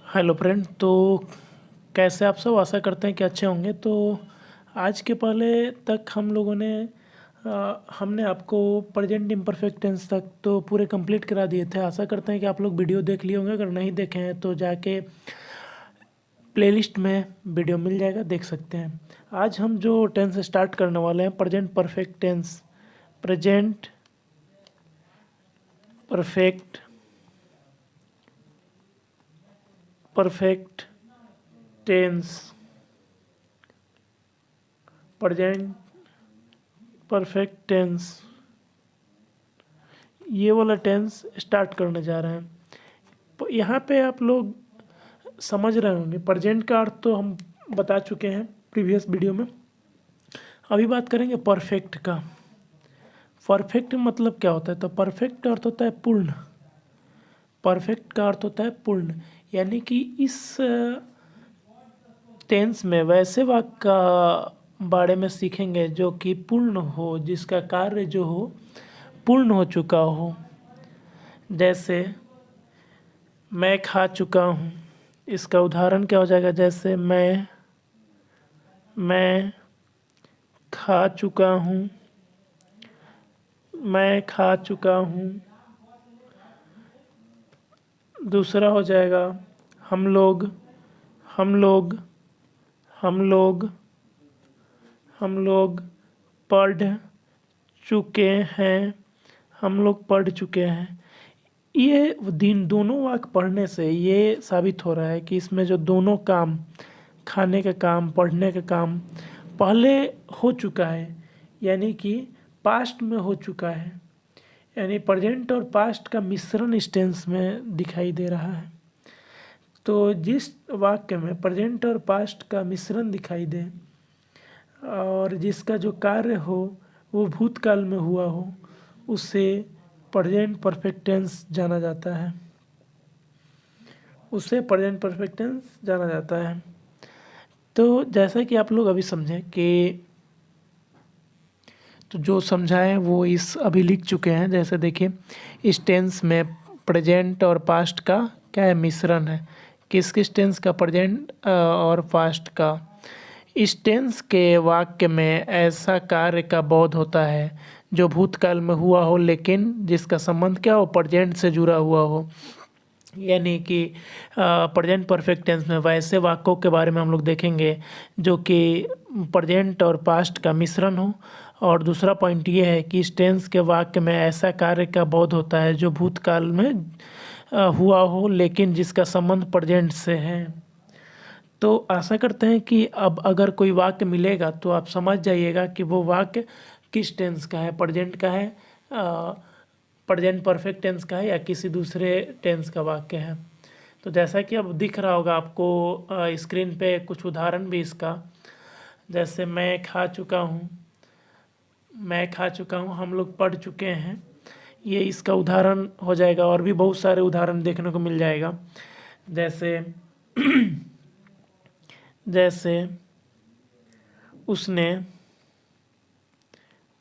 Hello friend. तो कैसे आप सब? आशा करते हैं कि अच्छे होंगे। तो आज के पहले तक हम लोगों ने हमने आपको प्रेजेंट इम्परफेक्ट टेंस तक तो पूरे कंप्लीट करा दिए थे। आशा करते हैं कि आप लोग वीडियो देख लिए होंगे। अगर नहीं देखे हैं तो जाके प्लेलिस्ट में वीडियो मिल जाएगा, देख सकते हैं। आज हम जो टेंस स्टार्ट करने वाले हैं, present perfect tense. Present perfect perfect tense. Present perfect tense, ये वाला टेंस स्टार्ट करने जा रहे हैं। तो यहाँ पे आप लोग समझ रहे होंगे, प्रेजेंट का अर्थ तो हम बता चुके हैं प्रीवियस वीडियो में। अभी बात करेंगे परफेक्ट का। परफेक्ट मतलब क्या होता है? तो परफेक्ट अर्थ होता है पूर्ण। परफेक्ट का अर्थ होता है पूर्ण, यानी कि इस टेंस में वैसे वाक्य का बारे में सीखेंगे जो कि पूर्ण हो, जिसका कार्य जो हो पूर्ण हो चुका हो। जैसे मैं खा चुका हूँ, इसका उदाहरण क्या हो जाएगा? जैसे मैं खा चुका हूँ, मैं खा चुका हूँ। दूसरा हो जाएगा हम लोग हम लोग हम लोग हम लोग पढ़ चुके हैं, हम लोग पढ़ चुके हैं। ये दोनों वाक्य पढ़ने से ये साबित हो रहा है कि इसमें जो दोनों काम, खाने का काम, पढ़ने का काम, पहले हो चुका है, यानी कि पास्ट में हो चुका है। यानी प्रेजेंट और पास्ट का मिश्रण इस टेंस में दिखाई दे रहा है। तो जिस वाक्य में प्रेजेंट और पास्ट का मिश्रण दिखाई दे और जिसका जो कार्य हो वो भूतकाल में हुआ हो, उसे प्रेजेंट परफेक्ट टेंस जाना जाता है। उसे प्रेजेंट परफेक्ट टेंस जाना जाता है। तो जैसा कि आप लोग अभी समझें कि तो जो समझाएं वो इस अभी लिख चुके हैं। जैसे देखिए, इस टेंस में प्रेजेंट और पास्ट का क्या है? मिश्रण है। किस किस टेंस का? प्रेजेंट और पास्ट का। इस टेंस के वाक्य में ऐसा कार्य का बोध होता है जो भूतकाल में हुआ हो, लेकिन जिसका संबंध क्या हो? प्रेजेंट से जुड़ा हुआ हो। यानी कि प्रेजेंट परफेक्ट टेंस में वैसे वाक्यों के बारे में हम लोग देखेंगे जो कि प्रेजेंट और पास्ट का मिश्रण हो। और दूसरा पॉइंट ये है कि इस टेंस के वाक्य में ऐसा कार्य का बोध होता है जो भूतकाल में हुआ हो, लेकिन जिसका संबंध प्रेजेंट से है। तो आशा करते हैं कि अब अगर कोई वाक्य मिलेगा तो आप समझ जाइएगा कि वो वाक्य किस टेंस का है, प्रेजेंट का है, प्रेजेंट परफेक्ट टेंस का है, या किसी दूसरे टेंस का वाक्य है। तो जैसा कि अब दिख रहा होगा आपको स्क्रीन पे कुछ उदाहरण भी इसका। जैसे मैं खा चुका हूँ, मैं खा चुका हूँ, हम लोग पढ़ चुके हैं, ये इसका उदाहरण हो जाएगा। और भी बहुत सारे उदाहरण देखने को मिल जाएगा। जैसे जैसे उसने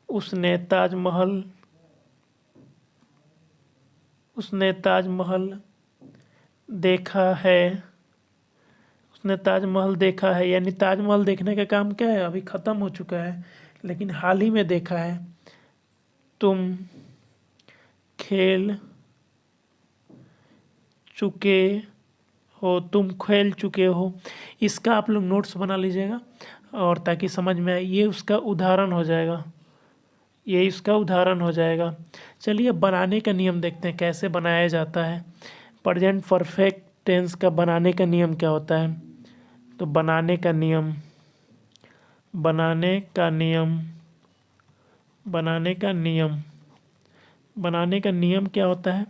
उसने ताजमहल उसने ताजमहल देखा है। उसने ताजमहल देखा है, यानी ताजमहल देखने का काम क्या है? अभी ख़त्म हो चुका है, लेकिन हाल ही में देखा है। तुम खेल चुके हो, तुम खेल चुके हो। इसका आप लोग नोट्स बना लीजिएगा और ताकि समझ में आए। ये उसका उदाहरण हो जाएगा, ये इसका उदाहरण हो जाएगा। चलिए बनाने का नियम देखते हैं कैसे बनाया जाता है। प्रेजेंट परफेक्ट टेंस का बनाने का नियम क्या होता है? तो बनाने का नियम बनाने का नियम बनाने का नियम बनाने का नियम क्या होता है?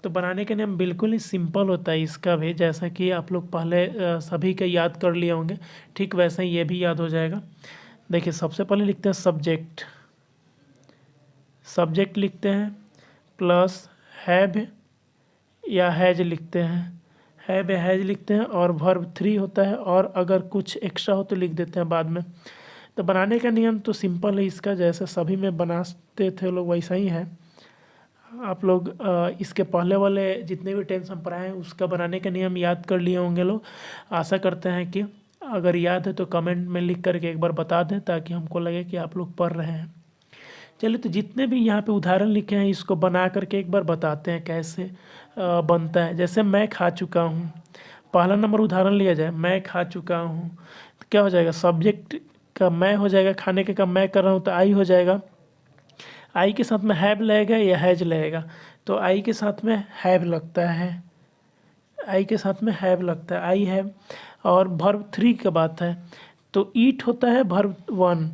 तो बनाने का नियम बिल्कुल ही सिंपल होता है इसका भी। जैसा कि आप लोग पहले सभी का याद कर लिए होंगे, ठीक वैसे ही ये भी याद हो जाएगा। देखिए, सबसे पहले लिखते हैं सब्जेक्ट। सब्जेक्ट लिखते हैं प्लस हैव या हैज लिखते हैं। हैव या हैज लिखते हैं और वर्ब 3 होता है, और अगर कुछ एक्स्ट्रा हो तो लिख देते हैं बाद में। तो बनाने का नियम तो सिंपल है इसका, जैसे सभी में बनाते थे लोग वैसा ही है। आप लोग इसके पहले वाले जितने भी टेंस हम पढ़ाए हैं उसका बनाने का नियम याद कर लिए होंगे लोग। आशा करते हैं कि अगर याद है तो कमेंट में लिख करके एक बार बता दें, ताकि हमको लगे कि आप लोग पढ़ रहे हैं। चलिए, तो जितने भी यहाँ पे उदाहरण लिखे हैं इसको बना करके एक बार बताते हैं कैसे बनता है। जैसे मैं खा चुका हूँ, पहला नंबर उदाहरण लिया जाए, मैं खा चुका हूँ, तो क्या हो जाएगा, सब्जेक्ट का मैं हो जाएगा, खाने के का मैं कर रहा हूँ तो आई हो जाएगा। आई के साथ में हैव लगेगा या हैज लगेगा, तो आई के साथ में हैव लगता है, आई के साथ में हैव लगता है, आई हैव। और वर्ब 3 की बात है तो ईट होता है वर्ब 1,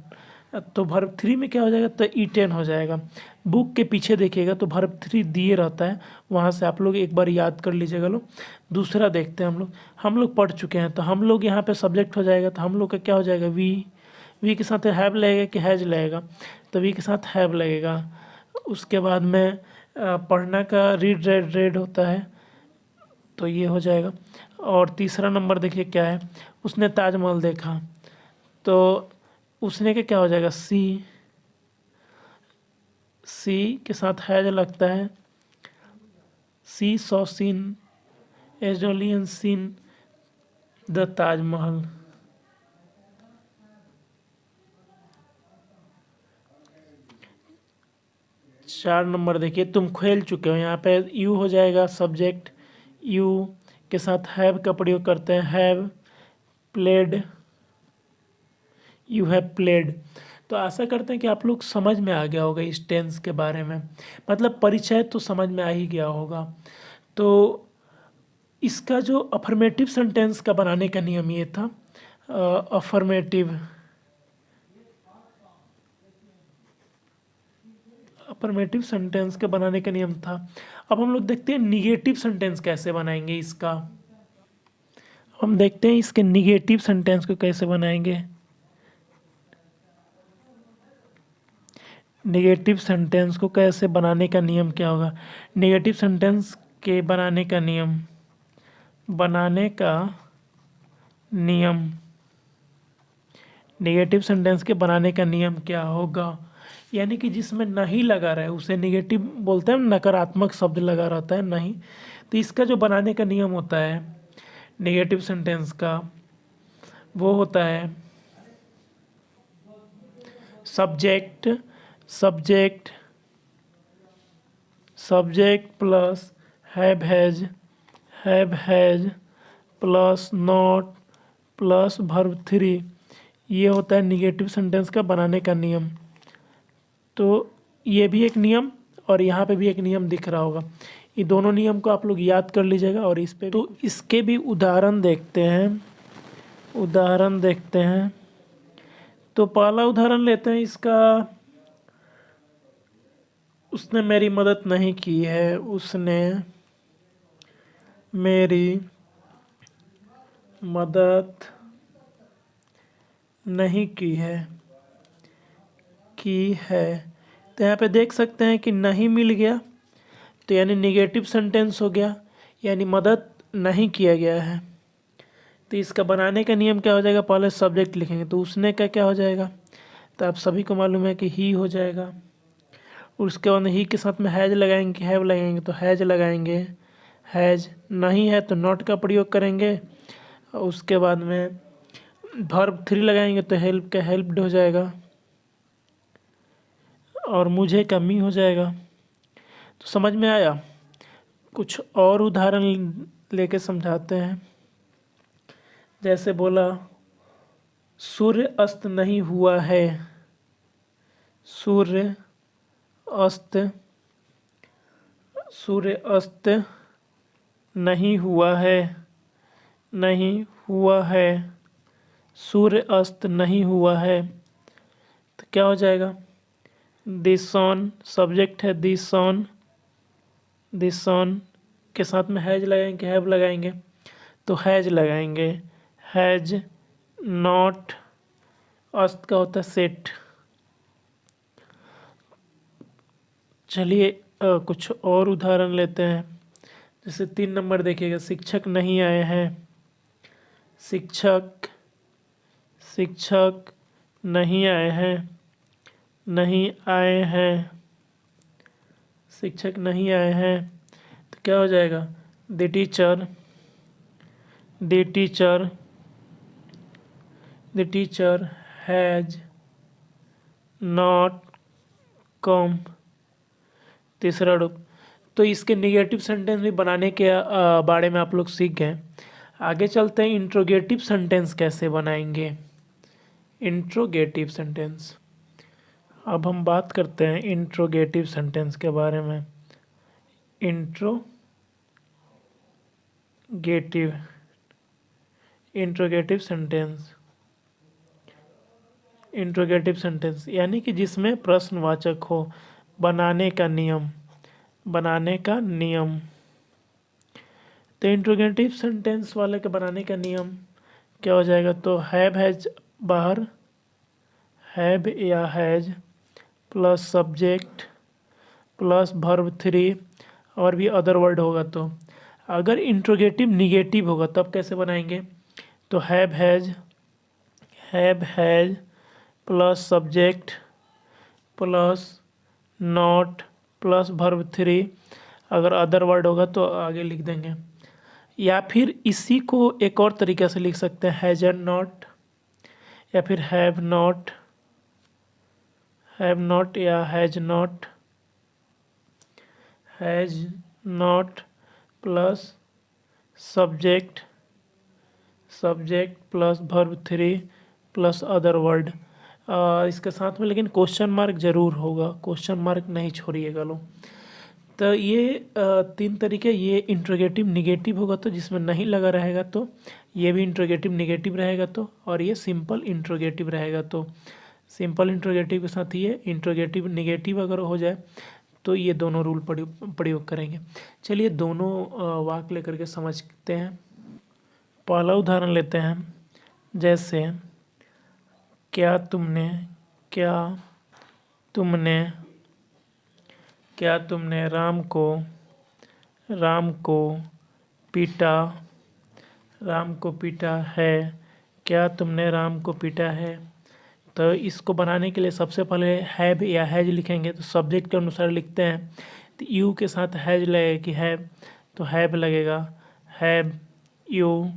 तो वर्ब 3 में क्या हो जाएगा, तो ईटेन हो जाएगा। बुक के पीछे देखिएगा तो वर्ब 3 दिए रहता है, वहाँ से आप लोग एक बार याद कर लीजिएगा लोग। दूसरा देखते हैं हम लोग पढ़ चुके हैं, तो हम लोग यहाँ पे सब्जेक्ट हो जाएगा, तो हम लोग का क्या हो जाएगा, वी के साथ हैव लगेगा कि हैज लगेगा, तो वी के साथ हैव लगेगा। उसके बाद में पढ़ना का रीड रेड रेड होता है, तो ये हो जाएगा। और तीसरा नंबर देखिए क्या है, उसने ताजमहल देखा, तो उसने का क्या हो जाएगा, सी के साथ हैज लगता है, सी सॉ सीन एजोलियन सीन द ताजमहल। चार नंबर देखिए, तुम खेल चुके हो, यहाँ पे यू हो जाएगा सब्जेक्ट, यू के साथ हैव का प्रयोग करते हैं, have played, you have played. तो आशा करते हैं कि आप लोग समझ में आ गया होगा इस टेंस के बारे में, मतलब परिचय तो समझ में आ ही गया होगा। तो इसका जो अफर्मेटिव सेंटेंस का बनाने का नियम ये था, अफर्मेटिव सेंटेंस के बनाने का नियम था। अब हम लोग देखते हैं निगेटिव सेंटेंस कैसे बनाएंगे इसका। हम देखते हैं इसके निगेटिव सेंटेंस को कैसे बनाएंगे। निगेटिव सेंटेंस को कैसे बनाने का नियम क्या होगा, निगेटिव सेंटेंस के बनाने का नियम, निगेटिव सेंटेंस के बनाने का नियम क्या होगा, यानी कि जिसमें नहीं लगा रहा है उसे निगेटिव बोलते हैं, नकारात्मक शब्द लगा रहता है नहीं। तो इसका जो बनाने का नियम होता है निगेटिव सेंटेंस का, वो होता है subject plus have has plus not plus verb 3, ये होता है निगेटिव सेंटेंस का बनाने का नियम। तो ये भी एक नियम और यहाँ पे भी एक नियम दिख रहा होगा, ये दोनों नियम को आप लोग याद कर लीजिएगा। और इस पे तो इसके भी उदाहरण देखते हैं। तो पहला उदाहरण लेते हैं इसका, उसने मेरी मदद नहीं की है, उसने मेरी मदद नहीं की है, तो यहाँ पे देख सकते हैं कि नहीं मिल गया, तो यानी निगेटिव सेंटेंस हो गया, यानी मदद नहीं किया गया है। तो इसका बनाने का नियम क्या हो जाएगा, पहले सब्जेक्ट लिखेंगे तो उसने का क्या हो जाएगा, तो आप सभी को मालूम है कि ही हो जाएगा। उसके बाद ही के साथ में हैज लगाएंगे, हैव लगाएंगे तो हैज लगाएंगे, हैज नहीं है तो नॉट का प्रयोग करेंगे। उसके बाद में वर्ब 3 लगाएंगे तो हेल्प का हेल्प्ड हो जाएगा, और मुझे का मी हो जाएगा। तो समझ में आया। कुछ और उदाहरण लेके समझाते हैं। जैसे बोला, सूर्य अस्त नहीं हुआ है, सूर्य अस्त नहीं हुआ है, सूर्य अस्त नहीं हुआ है, तो क्या हो जाएगा, दिस सन सब्जेक्ट है, दिस सन के साथ में हैज लगाएंगे, हैव लगाएंगे तो हैज लगाएंगे, हैज नॉट, अस्त का होता है सेट। चलिए कुछ और उदाहरण लेते हैं। जैसे 3 नंबर देखिएगा, शिक्षक नहीं आए हैं, शिक्षक नहीं आए हैं, शिक्षक नहीं आए हैं, तो क्या हो जाएगा? The teacher has not come. तीसरा रूप। तो इसके निगेटिव सेंटेंस भी बनाने के बारे में आप लोग सीख गए। आगे चलते हैं, इंट्रोगेटिव सेंटेंस कैसे बनाएंगे। इंट्रोगेटिव सेंटेंस, अब हम बात करते हैं इंट्रोगेटिव सेंटेंस के बारे में। इंट्रोगेटिव सेंटेंस यानी कि जिसमें प्रश्नवाचक हो। बनाने का नियम। तो इंट्रोगेटिव सेंटेंस वाले के बनाने का नियम क्या हो जाएगा? तो हैव हैज बाहर, हैव या has plus subject plus verb 3 और भी अदर वर्ड होगा। तो अगर इंट्रोगेटिव निगेटिव होगा तब कैसे बनाएंगे? तो have has plus subject plus not plus verb 3, अगर अदर वर्ड होगा तो आगे लिख देंगे। या फिर इसी को एक और तरीके से लिख सकते हैं, हैज एंड नॉट, या फिर हैव नॉट या has not plus subject plus verb 3 plus other word. इसके साथ में लेकिन क्वेश्चन मार्क जरूर होगा, क्वेश्चन मार्क नहीं छोड़िएगा लोग। तो ये 3 तरीके, ये इंट्रोगेटिव निगेटिव होगा तो जिसमें नहीं लगा रहेगा, तो ये भी इंट्रोगेटिव निगेटिव रहेगा, तो और ये सिंपल इंट्रोगेटिव रहेगा। तो सिंपल इंट्रोगेटिव के साथ ये इंट्रोगेटिव निगेटिव अगर हो जाए तो ये दोनों रूल प्रयोग करेंगे। चलिए दोनों वाक्य लेकर के समझते हैं। पहला उदाहरण लेते हैं, जैसे क्या तुमने राम को पीटा है। क्या तुमने राम को पीटा है? तो इसको बनाने के लिए सबसे पहले हैव या हैज लिखेंगे। तो सब्जेक्ट के अनुसार लिखते हैं, तो यू के साथ हैज लगेगा कि हैव, तो हैव लगेगा, हैव यू।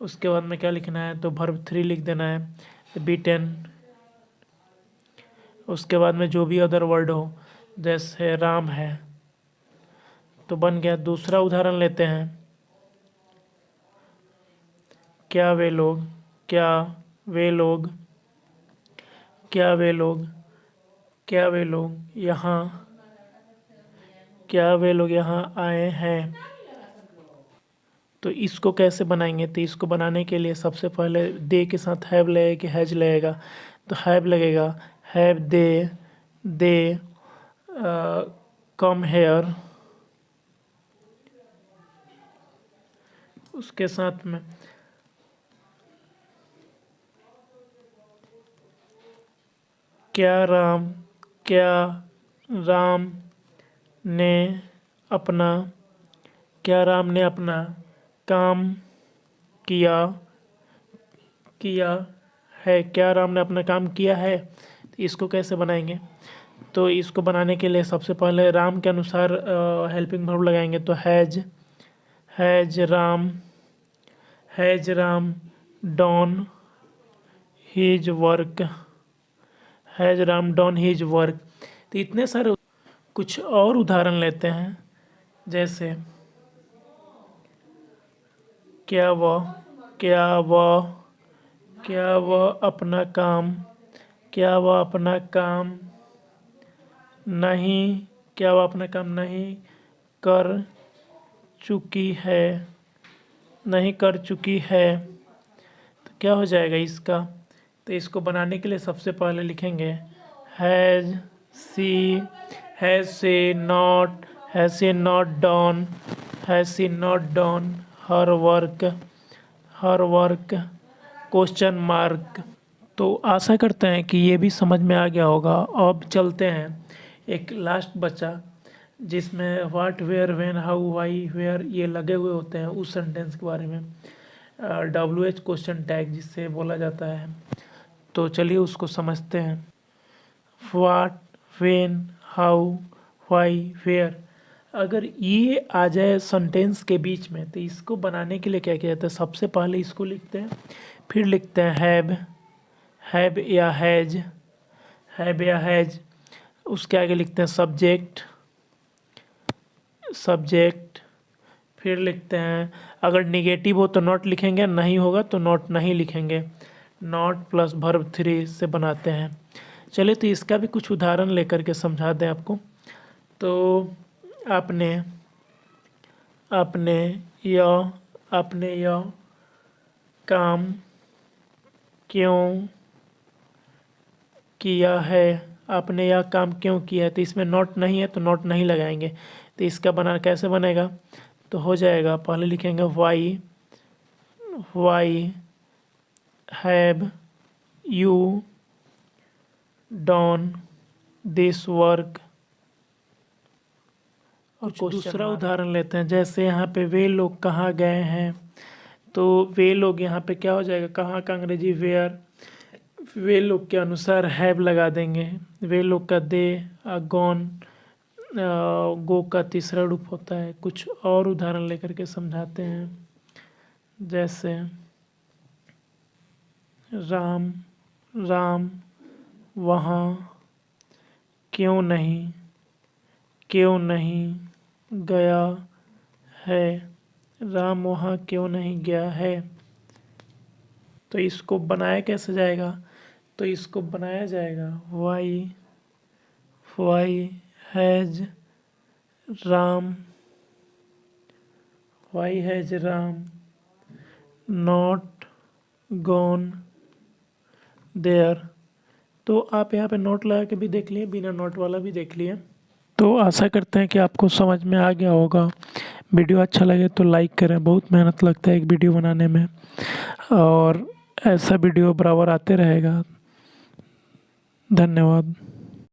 उसके बाद में क्या लिखना है? तो वर्ब 3 लिख देना है, बीटन। उसके बाद में जो भी अदर वर्ड हो, जैसे राम है, तो बन गया। दूसरा उदाहरण लेते हैं, क्या वे लोग यहाँ आए हैं। तो इसको कैसे बनाएंगे? तो इसको बनाने के लिए सबसे पहले दे के साथ हैव लगेगा कि हैज लगेगा? तो हैव लगेगा, हैव दे कम हेयर। उसके साथ में क्या राम ने अपना काम किया है। क्या राम ने अपना काम किया है? तो इसको कैसे बनाएंगे? तो इसको बनाने के लिए सबसे पहले राम के अनुसार हेल्पिंग वर्ब लगाएंगे। तो has Ram done his work. तो इतने सारे। कुछ और उदाहरण लेते हैं, जैसे क्या वह अपना काम नहीं कर चुकी है। तो क्या हो जाएगा इसका? तो इसको बनाने के लिए सबसे पहले लिखेंगे has she not done her work question mark. तो आशा करते हैं कि ये भी समझ में आ गया होगा। अब चलते हैं एक लास्ट बचा, जिसमें what, where, when, how, why, where ये लगे हुए होते हैं, उस सेंटेंस के बारे में। WH क्वेश्चन टैग जिससे बोला जाता है। तो चलिए उसको समझते हैं। What, when, how, why, where. अगर ये आ जाए सेंटेंस के बीच में तो इसको बनाने के लिए क्या किया जाता है, सबसे पहले इसको लिखते हैं, फिर लिखते हैं हैव या हैज, उसके आगे लिखते हैं सब्जेक्ट, फिर लिखते हैं, अगर निगेटिव हो तो नॉट लिखेंगे, नहीं होगा तो नॉट नहीं लिखेंगे, नॉट प्लस वर्ब 3 से बनाते हैं। चलिए तो इसका भी कुछ उदाहरण लेकर के समझा दें आपको। तो आपने यह काम क्यों किया है, आपने यह काम क्यों किया है, तो इसमें नॉट नहीं है तो नॉट नहीं लगाएंगे। तो इसका बना कैसे बनेगा, तो हो जाएगा, पहले लिखेंगे why have you done this work. और दूसरा उदाहरण लेते हैं, जैसे यहाँ पे वे लोग कहाँ गए हैं, तो वे लोग यहाँ पे क्या हो जाएगा, कहाँ का अंग्रेजी वेयर, वे लोग के अनुसार हैव लगा देंगे, वे लोग का दे, गॉन, गो का तीसरा रूप होता है। कुछ और उदाहरण लेकर के समझाते हैं, जैसे राम वहाँ क्यों नहीं गया है, राम वहाँ क्यों नहीं गया है। तो इसको बनाया कैसे जाएगा, तो इसको बनाया जाएगा why has Ram not gone there. तो आप यहाँ पे नोट लगा के भी देख लिए, बिना नोट वाला भी देख लिए। तो आशा करते हैं कि आपको समझ में आ गया होगा। वीडियो अच्छा लगे तो लाइक करें, बहुत मेहनत लगता है एक वीडियो बनाने में, और ऐसा वीडियो बराबर आते रहेगा। धन्यवाद।